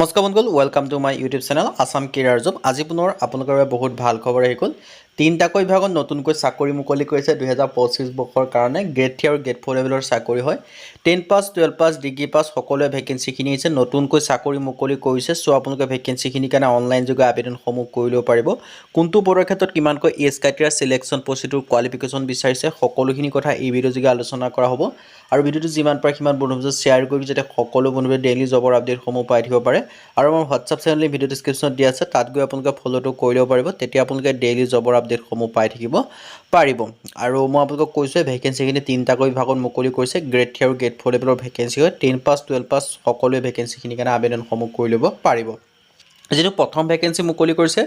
নমস্কাৰ বন্ধুসকল welcome to my YouTube channel Assam career job. আজি পুনৰ আপোনালোকৰ বাবে বহুত ভাল খবৰ আহি গ'ল। তিনিটাকৈ বিভাগত নতুনকৈ চাকৰি মুকলি কৰিছে 2025 বৰ্ষৰ কাৰণে। গ্ৰেড 3 আৰু গ্ৰেড 4 লেভেলৰ চাকৰি হয়। 10 পাছ 12 পাছ ডিগ্ৰী পাছ সকলোৱে ভেকেঞ্চিখিনি আহিছে, নতুনকৈ চাকৰি মুকলি কৰিছে। চ' আপোনালোকে ভেকেঞ্চিখিনিৰ কাৰণে অনলাইন যোগে আবেদনসমূহ কৰি ল'ব পাৰিব। কোনটো পদৰ ক্ষেত্ৰত কিমানকৈ age criteria selection procedure qualification বিচাৰিছে সকলোখিনি কথা এই ভিডিঅ' যোগে আলোচনা কৰা হ'ব। আৰু ভিডিঅ'টো যিমান পাৰে সিমান বন্ধুৰ মাজত শ্বেয়াৰ কৰি যাতে সকলো বন্ধুৱে ডেইলি জবৰ আপডেটসমূহ পাই থাকিব পাৰে। আৰু মোৰ হোৱাটছআপ চেনেল ভিডিঅ' ডিছক্ৰিপশ্যনত দিয়া আছে, তাত গৈ আপোনালোকে ফ'ল'টো কৰি ল'ব পাৰিব। তেতিয়া আপোনালোকে ডেইলি জবৰ আপডেটসমূহ পাই থাকিব পাৰিব। আৰু মই আপোনালোকক কৈছোঁ ভেকেঞ্চিখিনি তিনিটাকৈ বিভাগত মুকলি কৰিছে। গ্ৰেড 3 আৰু গ্ৰেড 4 লেভেলৰ ভেকেঞ্চি হয়। 10 পাছ 12 পাছ সকলোৱে ভেকেঞ্চিখিনিৰ কাৰণে আবেদনসমূহ কৰি ল'ব পাৰিব। যিটো প্ৰথম ভেকেঞ্চি মুকলি কৰিছে,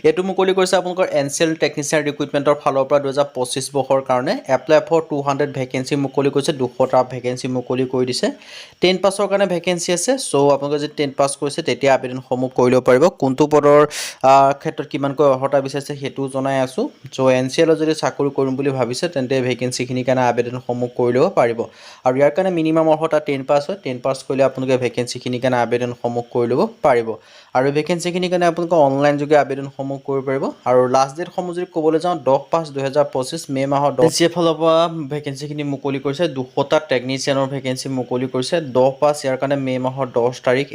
এইটো মুকলি কৰিছে আপোনালোকৰ এনচিএল টেকনিচিয়ান ৰিক্ৰুইটমেণ্টৰ ফালৰ পৰা 2025 বৰ্ষৰ কাৰণে। এপ্লাই ফৰ 200 ভেকেঞ্চি মুকলি কৰিছে, 200টা ভেকেঞ্চি মুকলি কৰি দিছে। 10 পাছৰ কাৰণে ভেকেঞ্চি আছে। চ' আপোনালোকে যদি 10 পাছ কৰিছে তেতিয়া আবেদনসমূহ কৰি ল'ব পাৰিব। কোনটো পদৰ ক্ষেত্ৰত কিমানকৈ অৰ্হতা বিচাৰিছে সেইটোও জনাই আছোঁ। চ' এনচিএলত যদি চাকৰি কৰিম বুলি ভাবিছে তেন্তে ভেকেঞ্চিখিনিৰ কাৰণে আবেদনসমূহ কৰি ল'ব পাৰিব। আৰু ইয়াৰ কাৰণে মিনিমাম অৰ্হতা 10 পাছ হয়। 10 পাছ কৰিলে আপোনালোকে ভেকেঞ্চিখিনিৰ কাৰণে আবেদনসমূহ কৰি ল'ব পাৰিব। আৰু ভেকেঞ্চিখিনিৰ কাৰণে আপোনালোকে অনলাইন যোগে আবেদনসমূহ কৰিব পাৰিব। আৰু লাষ্ট ডেটসমূহ যদি ক'বলৈ যাওঁ 10/5/2025 মে' মাহৰ 10 এনচিএৰ ফালৰ পৰা ভেকেঞ্চিখিনি মুকলি কৰিছে। 200টা টেকনিচিয়ানৰ ভেকেঞ্চি মুকলি কৰিছে। 10/5 ইয়াৰ কাৰণে মে' মাহৰ 10 তাৰিখ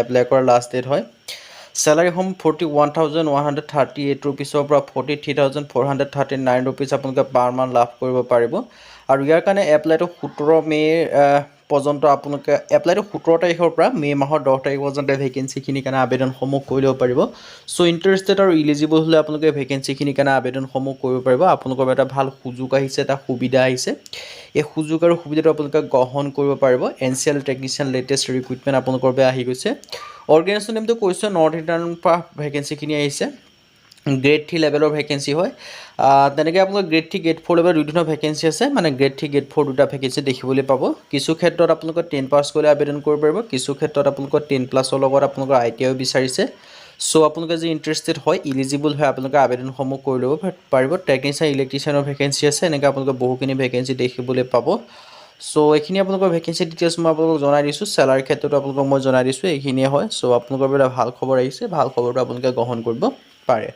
এপ্লাই কৰাৰ লাষ্ট ডেট হয়। চেলাৰীসমূহ 41,138 ৰুপিছৰ পৰা 43,439 ৰুপিছ আপোনালোকে পাৰ মান্থ লাভ কৰিব পাৰিব। আৰু ইয়াৰ কাৰণে এপ্লাইটো 17 মে' পৰ্যন্ত আপোনালোকে এপ্লাইটো 17 তাৰিখৰ পৰা মে' মাহৰ 10 তাৰিখ পৰ্যন্ত ভেকেঞ্চিখিনিৰ কাৰণে আবেদনসমূহ কৰি ল'ব পাৰিব। চ' ইণ্টাৰেষ্টেড আৰু ইলিজিবল হ'লে আপোনালোকে ভেকেঞ্চিখিনিৰ কাৰণে আবেদনসমূহ কৰিব পাৰিব। আপোনালোকৰ এটা ভাল সুযোগ আহিছে, এটা সুবিধা আহিছে। এই সুযোগ আৰু সুবিধাটো আপোনালোকে গ্ৰহণ কৰিব পাৰিব। এনচিএল টেকনিচিয়ান লেটেষ্ট ৰিক্ৰুইটমেণ্ট আপোনালোকৰ বাবে আহি গৈছে। অৰ্গেনাইজেশ্যন নেমটো কৈছোঁ, নৰ্থ ইণ্টাৰ্ণৰ পৰা ভেকেঞ্চিখিনি আহিছে। গ্ৰেড 3 লেভেলৰ ভেকেঞ্চি হয়। তেনেকৈ আপোনালোকৰ গ্ৰেড 3 গ্ৰেড 4 লেভেলৰ দুই ধৰণৰ ভেকেঞ্চি আছে। মানে গ্ৰেড 3 গ্ৰেড 4 দুটা ভেকেঞ্চি দেখিবলৈ পাব। কিছু ক্ষেত্ৰত আপোনালোকৰ 10 পাছ কৰিলে আবেদন কৰিব পাৰিব, কিছু ক্ষেত্ৰত আপোনালোকৰ 10 প্লাছৰ লগত আপোনালোকৰ ITI বিচাৰিছে। চ' আপোনালোকে যদি ইণ্টাৰেষ্টেড হয়, ইলিজিবল হয়, আপোনালোকে আবেদনসমূহ কৰি ল'ব পাৰিব। টেকনিচিয়ান ইলেক্ট্ৰিচিয়ানৰ ভেকেঞ্চি আছে। এনেকৈ আপোনালোকে বহুখিনি ভেকেঞ্চি দেখিবলৈ পাব। চ' এইখিনি আপোনালোকৰ ভেকেঞ্চি ডিটেইলছ মই আপোনালোকক জনাই দিছোঁ। চেলাৰী ক্ষেত্ৰতো আপোনালোকক মই জনাই দিছোঁ, এইখিনিয়ে হয়। চ' আপোনালোকৰ বাবে ভাল খবৰ আহিছে, ভাল খবৰটো আপোনালোকে গ্ৰহণ কৰিব পাৰে।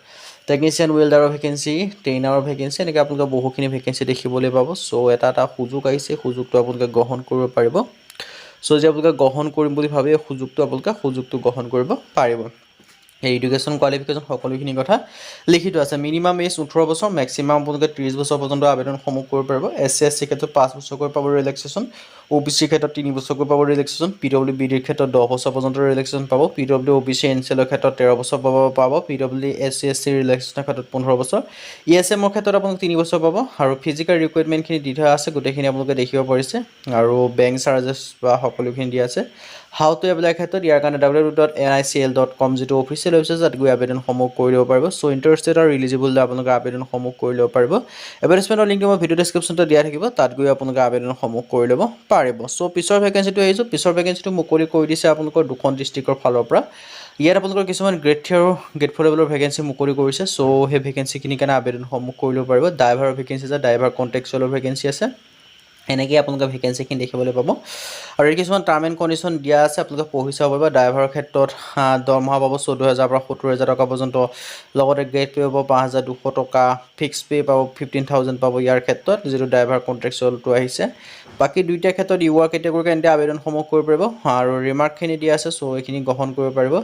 টেকনিচিয়ান ৱেল্ডাৰৰ ভেকেঞ্চি, ট্ৰেইনাৰৰ ভেকেঞ্চি, এনেকৈ আপোনালোকে বহুখিনি ভেকেঞ্চি দেখিবলৈ পাব। চ' এটা সুযোগ আহিছে, সুযোগটো আপোনালোকে গ্ৰহণ কৰিব পাৰিব। চ' যদি আপোনালোকে গ্ৰহণ কৰিম বুলি ভাবে সুযোগটো গ্ৰহণ কৰিব পাৰিব। এই এডুকেশ্যন কোৱালিফিকেশ্যন সকলোখিনি কথা লিখিত আছে। মিনিমাম এজ 18 বছৰ, মেক্সিমাম আপোনালোকে 30 বছৰ পৰ্যন্ত আবেদনসমূহ কৰিব পাৰিব। SC/SC ক্ষেত্ৰত 5 বছৰকৈ পাব ৰিলেক্সেশ্যন, OBC ক্ষেত্ৰত 3 বছৰকৈ পাব ৰিলেক্সেশ্যন, PWBDৰ ক্ষেত্ৰত 10 বছৰ পৰ্যন্ত ৰিলেক্সেশ্যন পাব, PWOBC এনচিএলৰ ক্ষেত্ৰত 13 বছৰ পাব, PWSC/SC ৰিলেক্সেশ্যনৰ ক্ষেত্ৰত 15 বছৰ, ESMৰ ক্ষেত্ৰত আপোনালোকে 3 বছৰ পাব। আৰু ফিজিকেল ৰিকুৱাৰমেণ্টখিনি দি থোৱা আছে, গোটেইখিনি আপোনালোকে দেখিব পাৰিছে। আৰু বেংক চাৰ্জেছ বা সকলোখিনি দিয়া আছে। হাউ টু এপ্লাই ক্ষেত্ৰত ইয়াৰ কাৰণে www.nicl.com যিটো অফিচিয়েল ৱেবছাইট, তাত গৈ আবেদনসমূহ কৰি ল'ব পাৰিব। চ' ইণ্টাৰেষ্টেড আৰু ইলিজিবল আপোনালোকে আবেদনসমূহ কৰি ল'ব পাৰিব। এডভাৰটাইজমেণ্টৰ লিংকটো মই ভিডিঅ' ডিছক্ৰিপশ্যনতে দিয়া থাকিব, তাত গৈ আপোনালোকে আবেদনসমূহ কৰি ল'ব পাৰিব। চ' পিছৰ ভেকেঞ্চিটো আহিছোঁ। পিছৰ ভেকেঞ্চিটো মুকলি কৰি দিছে আপোনালোকৰ দুখন ডিষ্ট্ৰিক্টৰ ফালৰ পৰা। ইয়াত আপোনালোকৰ কিছুমান গ্ৰেড 3 আৰু গ্ৰেড 4 লেভেলৰ ভেকেঞ্চি মুকলি কৰিছে। চ' সেই ভেকেঞ্চিখিনিৰ কাৰণে আবেদনসমূহ কৰি ল'ব পাৰিব। ড্ৰাইভাৰৰ ভেকেঞ্চি আছে, ড্ৰাইভাৰ কণ্ট্ৰেকচুৱেলৰ ভেকেঞ্চি আছে। এনেকৈ আপোনালোকে ভেকেঞ্চিখিনি দেখিবলৈ পাব। আৰু এই কিছুমান টাৰ্ম এণ্ড কণ্ডিশ্যন দিয়া আছে, আপোনালোকে পঢ়ি চাব পাৰিব। ড্ৰাইভাৰৰ ক্ষেত্ৰত দৰমহা পাব 14,000 পৰা 70,000 টকা পৰ্যন্ত। লগতে গ্ৰেড পে' পাব 5,200 টকা, ফিক্স পে' পাব 15,000 পাব ইয়াৰ ক্ষেত্ৰত, যিটো ড্ৰাইভাৰ কণ্ট্ৰেকচুৱেলটো আহিছে। বাকী দুইটা ক্ষেত্ৰত ইউআৰ কেটেগৰীৰ কাৰণে আবেদনসমূহ কৰিব পাৰিব। আৰু ৰিমাৰ্কখিনি দিয়া আছে, চ' এইখিনি গ্ৰহণ কৰিব পাৰিব।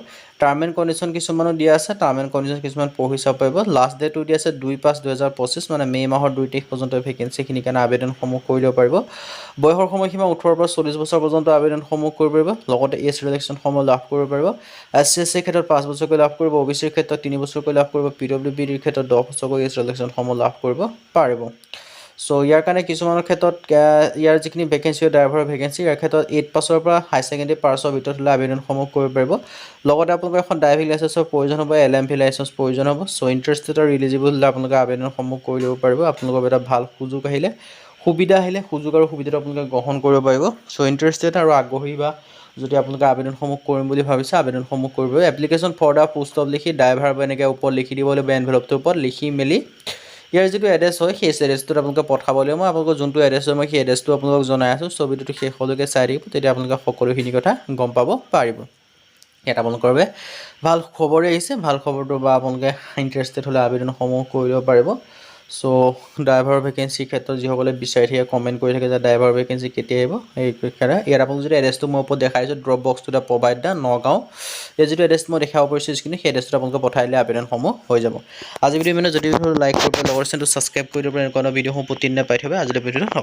টাৰ্ম এণ্ড কণ্ডিশ্যন কিছুমানো দিয়া আছে, টাৰ্ম এণ্ড কণ্ডিশ্যন কিছুমান পঢ়ি চাব পাৰিব। লাষ্ট ডেটটো দিয়া আছে 2/5/2025, মানে মে' মাহৰ 2 তাৰিখ পৰ্যন্ত ভেকেঞ্চিখিনিৰ কাৰণে আবেদনসমূহ কৰি ল'ব পাৰিব। বয়সৰ সময়সীমা 18 পৰা 40 বছৰ পৰ্যন্ত আবেদনসমূহ কৰিব পাৰিব। লগতে এজ ৰিলেক্সনসমূহ লাভ কৰিব পাৰিব। SC/SC ক্ষেত্ৰত 5 বছৰকৈ লাভ কৰিব, OBCৰ ক্ষেত্ৰত 3 বছৰকৈ লাভ কৰিব, PWBDৰ ক্ষেত্ৰত 10 বছৰকৈ এজ ৰিলেক্সনসমূহ লাভ কৰিব পাৰিব। চ' ইয়াৰ কাৰণে কিছুমানৰ ক্ষেত্ৰত ইয়াৰ যিখিনি ভেকেঞ্চি হয়, ড্ৰাইভাৰৰ ভেকেঞ্চি, ইয়াৰ ক্ষেত্ৰত 8 পাছৰ পৰা হাই ছেকেণ্ডেৰী পাছৰ ভিতৰত হ'লে আবেদনসমূহ কৰিব পাৰিব। লগতে আপোনালোকৰ এখন ড্ৰাইভিং লাইচেঞ্চৰ প্ৰয়োজন হ'ব, LMV লাইচেঞ্চ প্ৰয়োজন হ'ব। চ' ইণ্টাৰেষ্টেড আৰু ইলিজিবল হ'লে আপোনালোকে আবেদনসমূহ কৰি ল'ব পাৰিব। আপোনালোকৰ এটা ভাল সুযোগ আহিলে, সুবিধা আহিলে, সুযোগ আৰু সুবিধাটো আপোনালোকে গ্ৰহণ কৰিব পাৰিব। চ' ইণ্টাৰেষ্টেড আৰু আগ্ৰহী বা যদি আপোনালোকে আবেদনসমূহ কৰিম বুলি ভাবিছে আবেদনসমূহ কৰিব। Application for the post of লিখি ড্ৰাইভাৰ বা এনেকৈ ওপৰত লিখি দিব লাগিব, এনভেলপটোৰ ওপৰত লিখি মেলি ইয়াৰ যিটো এড্ৰেছ হয় সেই এড্ৰেছটোত আপোনালোকে পঠাব লাগিব। মই আপোনালোকৰ যোনটো এড্ৰেছ হয় মই সেই এড্ৰেছটো আপোনালোকক জনাই আছোঁ। চ' ভিডিঅ'টো শেষলৈকে চাই থাকিব, তেতিয়া আপোনালোকে সকলোখিনি কথা গম পাব পাৰিব। ইয়াত আপোনালোকৰ বাবে ভাল খবৰেই আহিছে ভাল খবৰটো বা আপোনালোকে ইণ্টাৰেষ্টেড হ'লে আবেদনসমূহ কৰিব পাৰিব চ' ড্ৰাইভাৰ ভেকেঞ্চিৰ ক্ষেত্ৰত যিসকলে বিচাৰি থাকে কমেণ্ট কৰি থাকে যে ড্ৰাইভাৰ ভেকেঞ্চি কেতিয়া আহিব এই ক্ষেত্ৰত ইয়াত আপোনালোকে যদি এড্ৰেছটো মই ওপৰত দেখাইছোঁ ড্ৰপ বক্সটো দ্য প্ৰভাইড দ্য নগাঁও এই যিটো এড্ৰেছ মই দেখাব পাৰিছোঁ স্ক্ৰীণত সেই এড্ৰেছটো আপোনালোকে পঠাই দিলে আবেদনসমূহ হৈ যাব আজি ভিডিঅ' মানে যদি লাইক কৰিব লগৰ চেনেলটো ছাবস্ক্ৰাইব কৰি দিব পাৰে এনেকুৱা ভিডিঅ'সমূহ প্ৰতিদিনে পাই থাকিব আজিলৈ ভিডিঅ'টো